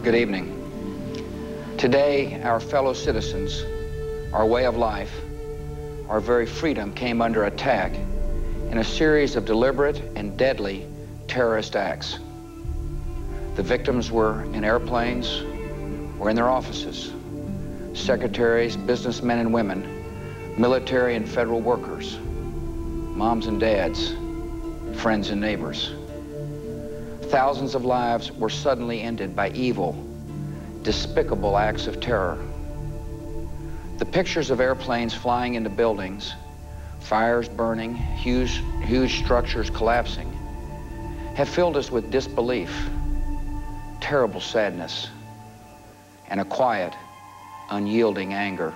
Good evening. Today, our fellow citizens, our way of life, our very freedom came under attack in a series of deliberate and deadly terrorist acts. The victims were in airplanes or in their offices. Secretaries, businessmen and women, military and federal workers, moms and dads, friends and neighbors. Thousands of lives were suddenly ended by evil, despicable acts of terror. The pictures of airplanes flying into buildings, fires burning, huge structures collapsing, have filled us with disbelief, terrible sadness, and a quiet, unyielding anger.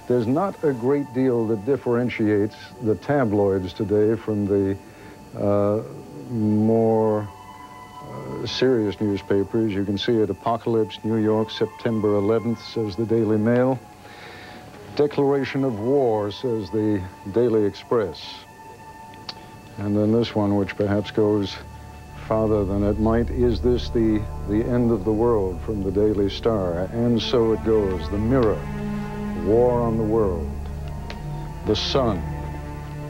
There's not a great deal that differentiates the tabloids today from the more serious newspapers. You can see it: Apocalypse, New York, September 11th, says the Daily Mail. Declaration of war, says the Daily Express. And then this one, which perhaps goes farther than it might: is this the end of the world, from the Daily Star? And so it goes. The Mirror, war on the world. The Sun,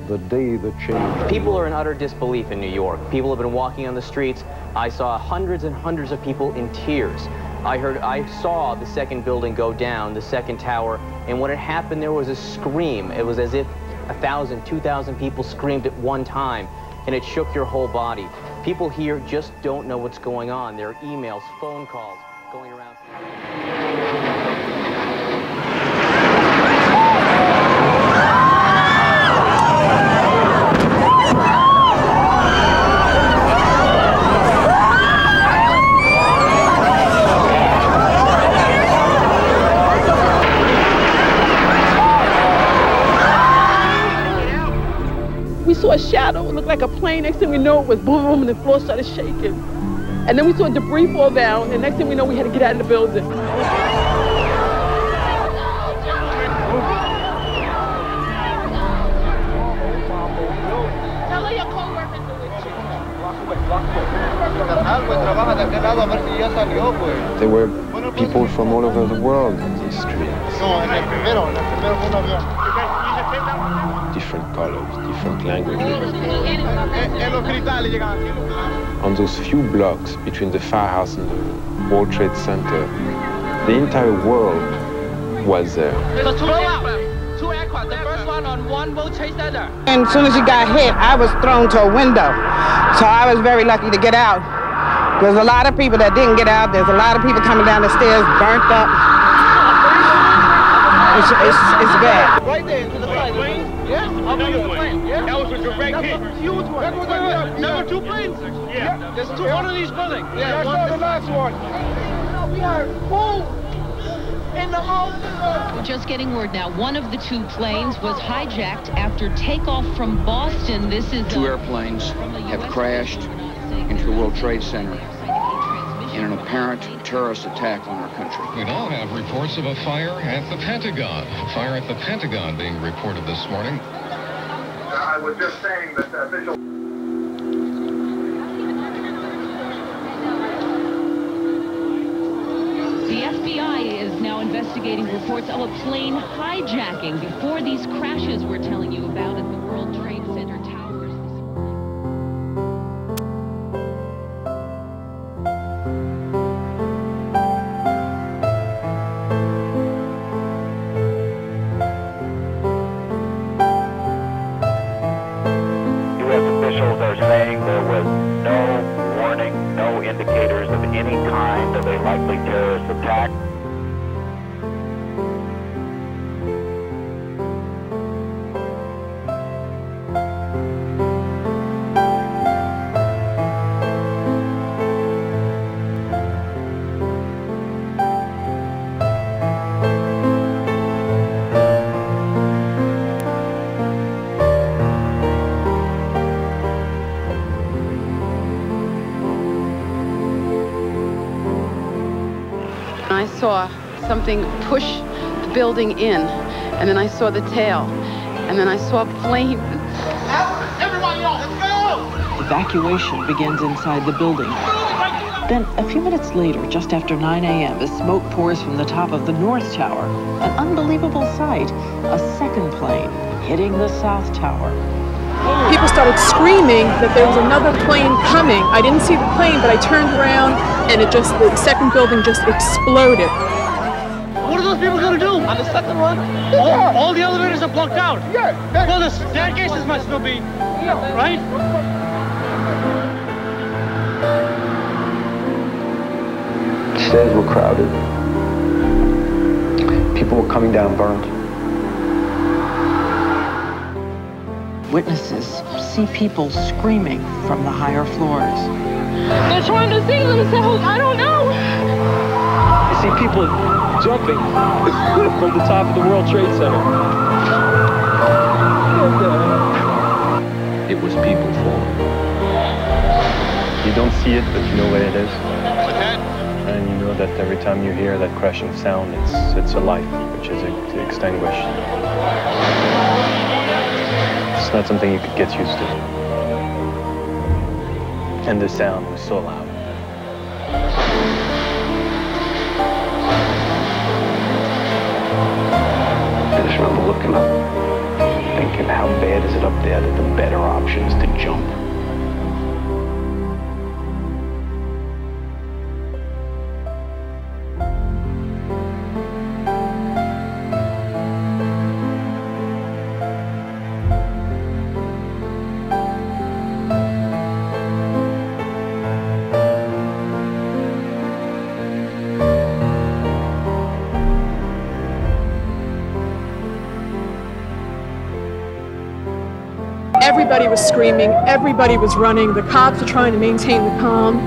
the day that changed. People are in utter disbelief in New York. People have been walking on the streets. I saw hundreds and hundreds of people in tears. I saw the second building go down, the second tower, and when it happened, there was a scream. It was as if 1,000, 2,000 people screamed at one time, and it shook your whole body. People here just don't know what's going on. There are emails, phone calls going around. We saw a shadow, it looked like a plane. Next thing we know, it was boom, and the floor started shaking. And then we saw debris fall down, and next thing we know, we had to get out of the building. Tell her your co-workers are with you. There were people from all over the world on these streets. Different colors, different languages. On those few blocks between the firehouse and the World Trade Center, the entire world was there. So two aircraft, the first one on one World Trade Center. And as soon as he got hit, I was thrown to a window. So I was very lucky to get out. There's a lot of people that didn't get out. There's a lot of people coming down the stairs, burnt up. It's bad. Right there, to the side. Yeah? Yeah? That was a direct hit. Huge one. That was there were two planes. Yeah. There's two. One of these buildings. Yeah, I saw the last one. We are boom in the whole. We're just getting word now. One of the two planes was hijacked after takeoff from Boston. This is Two airplanes have crashed into the World Trade Center in an apparent terrorist attack on our country. We now have reports of a fire at the Pentagon. A fire at the Pentagon being reported this morning. I was just saying that officials... The FBI is now investigating reports of a plane hijacking before these crashes we're telling you about at the World Trade Center towers. Officials are saying there was no warning, no indicators of any kind of a likely terrorist attack. I saw something push the building in, and then I saw the tail, and then I saw flames. Everybody on, let's go! Evacuation begins inside the building. Then, a few minutes later, just after 9 a.m., as smoke pours from the top of the North Tower, an unbelievable sight, a second plane hitting the South Tower. People started screaming that there was another plane coming. I didn't see the plane, but I turned around, and the second building just exploded. What are those people going to do? On the second one? All the elevators are blocked out. Yeah. Well, the staircases must still be, right? The stairs were crowded. People were coming down burnt. Witnesses see people screaming from the higher floors. They're trying to save themselves. I don't know. I see people jumping from the top of the World Trade Center. It was people falling. You don't see it, but you know what it is. And you know that every time you hear that crashing sound, it's a life which is extinguished. It's not something you could get used to. And the sound was so loud. I just remember looking up, thinking how bad is it up there that the better option is to jump. Everybody was screaming, everybody was running, the cops were trying to maintain the calm.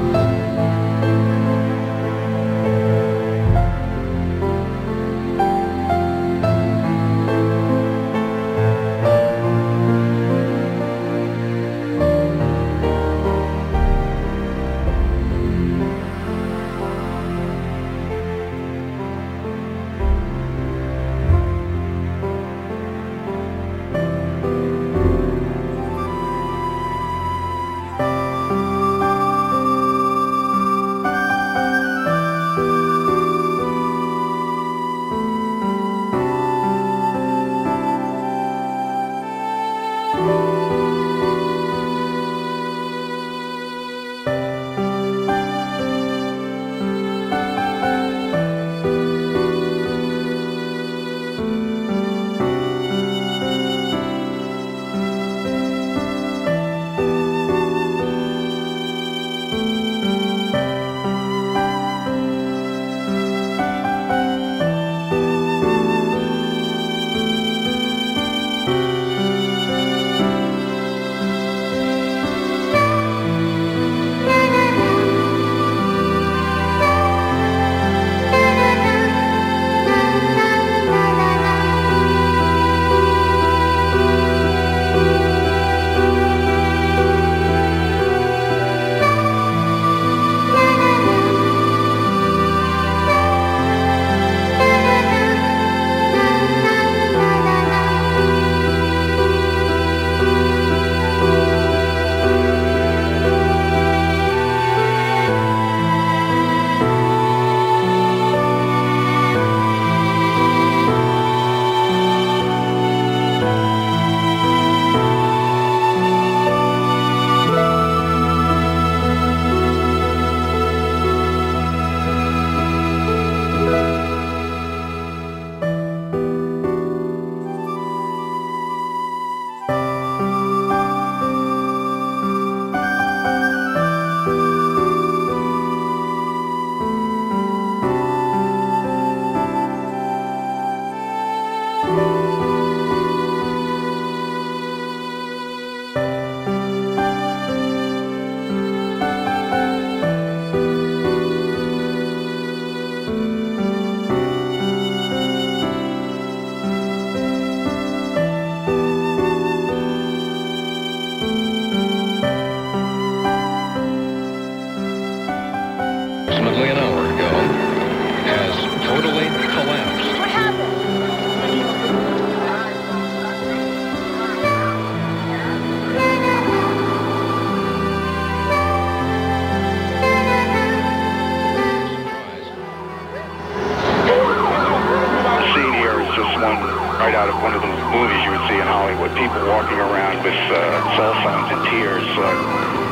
right out of one of those movies you would see in Hollywood. People walking around with cell phones in tears,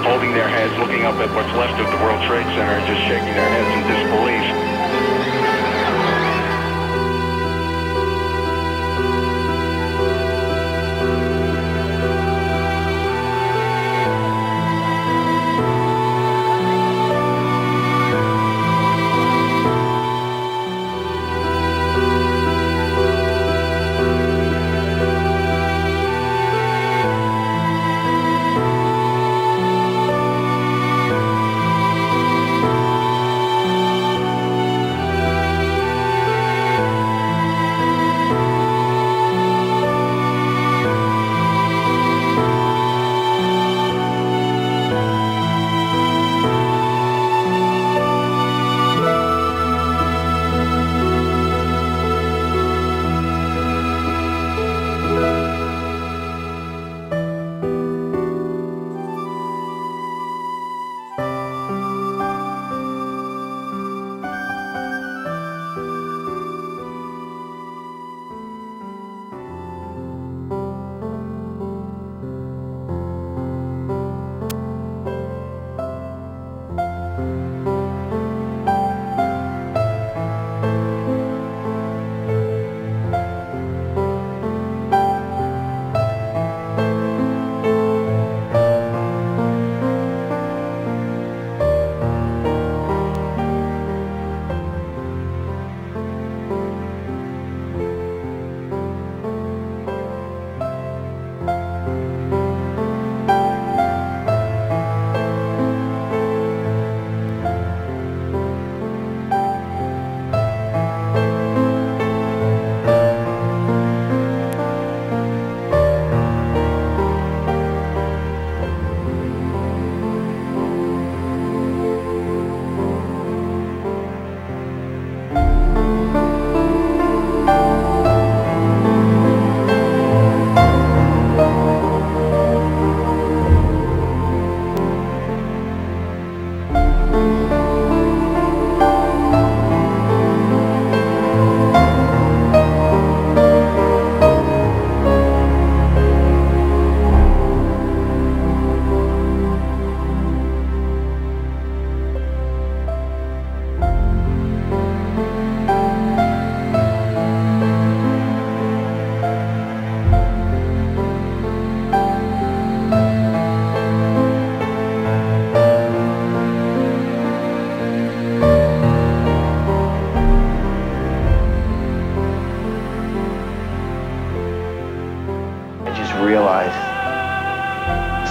holding their heads, looking up at what's left of the World Trade Center and just shaking their heads in disbelief.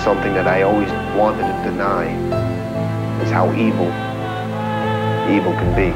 Something that I always wanted to deny is how evil can be.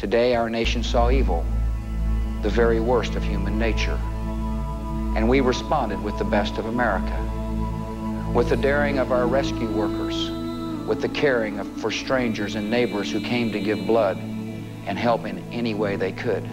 Today, our nation saw evil, the very worst of human nature. And we responded with the best of America, with the daring of our rescue workers, with the caring for strangers and neighbors who came to give blood and help in any way they could.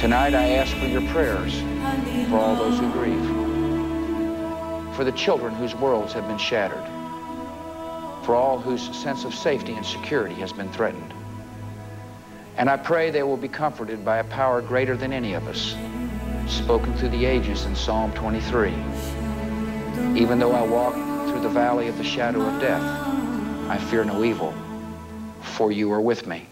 Tonight, I ask for your prayers for all those who grieve, for the children whose worlds have been shattered, for all whose sense of safety and security has been threatened. And I pray they will be comforted by a power greater than any of us, spoken through the ages in Psalm 23. Even though I walk through the valley of the shadow of death, I fear no evil, for you are with me.